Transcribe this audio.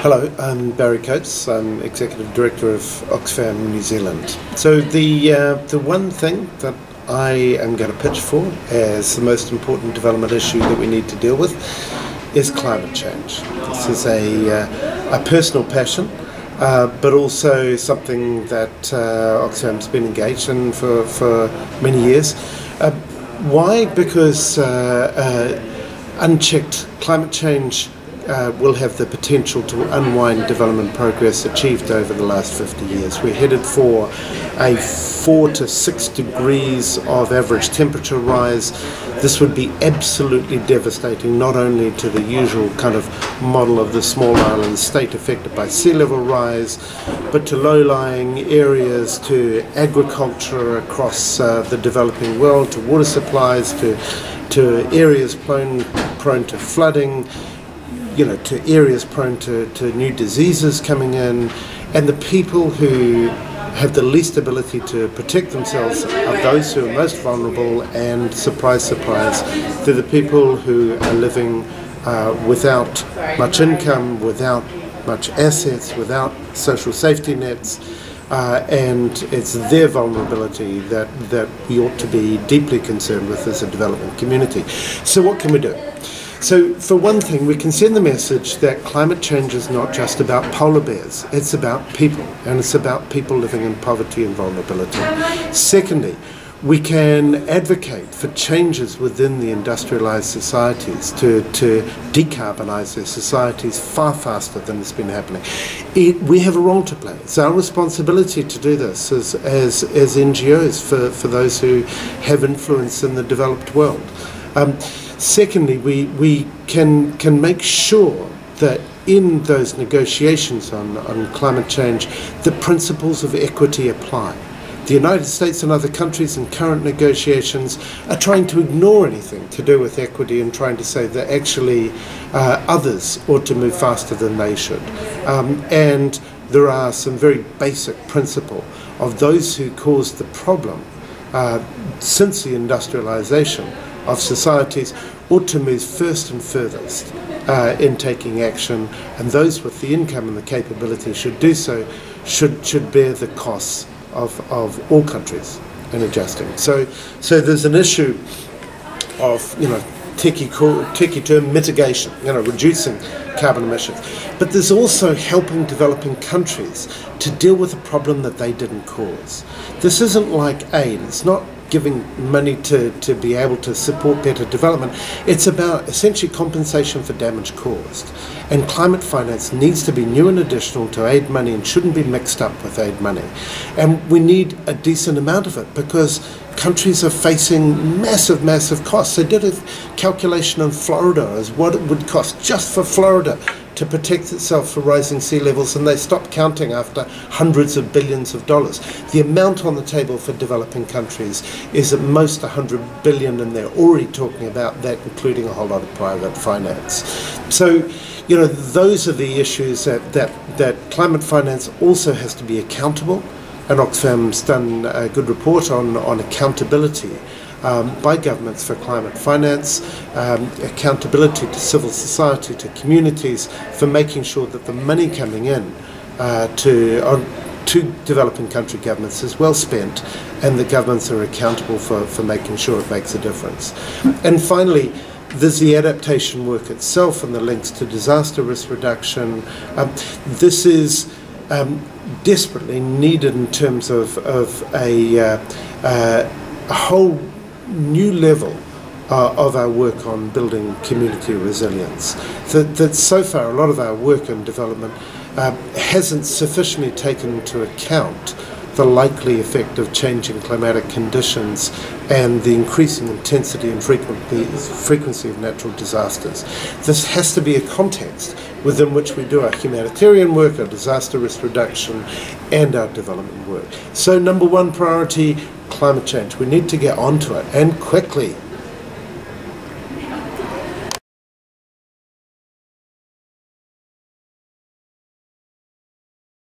Hello, I'm Barry Coates. I'm Executive Director of Oxfam New Zealand. So the one thing that I am going to pitch for as the most important development issue that we need to deal with is climate change. This is a personal passion, but also something that Oxfam's been engaged in for many years. Why? Because unchecked climate change will have the potential to unwind development progress achieved over the last 50 years. We're headed for a 4 to 6 degrees of average temperature rise. This would be absolutely devastating, not only to the usual kind of model of the small island state affected by sea level rise, but to low-lying areas, to agriculture across the developing world, to water supplies, to areas prone to flooding, to areas prone to new diseases coming in, and the people who have the least ability to protect themselves are those who are most vulnerable, and surprise, they're the people who are living without much income, without much assets, without social safety nets, and it's their vulnerability that we ought to be deeply concerned with as a development community. So what can we do? So for one thing, we can send the message that climate change is not just about polar bears, it's about people, and it's about people living in poverty and vulnerability. Secondly, we can advocate for changes within the industrialised societies to decarbonise their societies far faster than it's been happening. We have a role to play. It's our responsibility to do this as NGOs for those who have influence in the developed world. Secondly, we can make sure that in those negotiations on climate change, the principles of equity apply. The United States and other countries in current negotiations are trying to ignore anything to do with equity and trying to say that actually others ought to move faster than they should. And there are some very basic principles of those who caused the problem since the industrialization of societies ought to move first and furthest in taking action, and those with the income and the capability should do so, should bear the costs of all countries in adjusting. So there's an issue of, techie term, mitigation, reducing carbon emissions. But there's also helping developing countries to deal with a problem that they didn't cause. This isn't like aid. It's not giving money to be able to support better development. It's about essentially compensation for damage caused. And climate finance needs to be new and additional to aid money and shouldn't be mixed up with aid money. And we need a decent amount of it because countries are facing massive costs. They did a calculation in Florida as what it would cost just for Florida to protect itself from rising sea levels, and they stopped counting after hundreds of billions of dollars. The amount on the table for developing countries is at most 100 billion, and they're already talking about that, including a whole lot of private finance. So, those are the issues that climate finance also has to be accountable, and Oxfam's done a good report on accountability by governments for climate finance, accountability to civil society, to communities, for making sure that the money coming in to developing country governments is well spent, and the governments are accountable for making sure it makes a difference. And finally, there's the adaptation work itself and the links to disaster risk reduction. This is desperately needed in terms of a whole new level of our work on building community resilience. That so far a lot of our work in development hasn't sufficiently taken into account the likely effect of changing climatic conditions and the increasing intensity and frequency of natural disasters. This has to be a context within which we do our humanitarian work, our disaster risk reduction, and our development work. So number one priority, climate change. We need to get onto it, and quickly.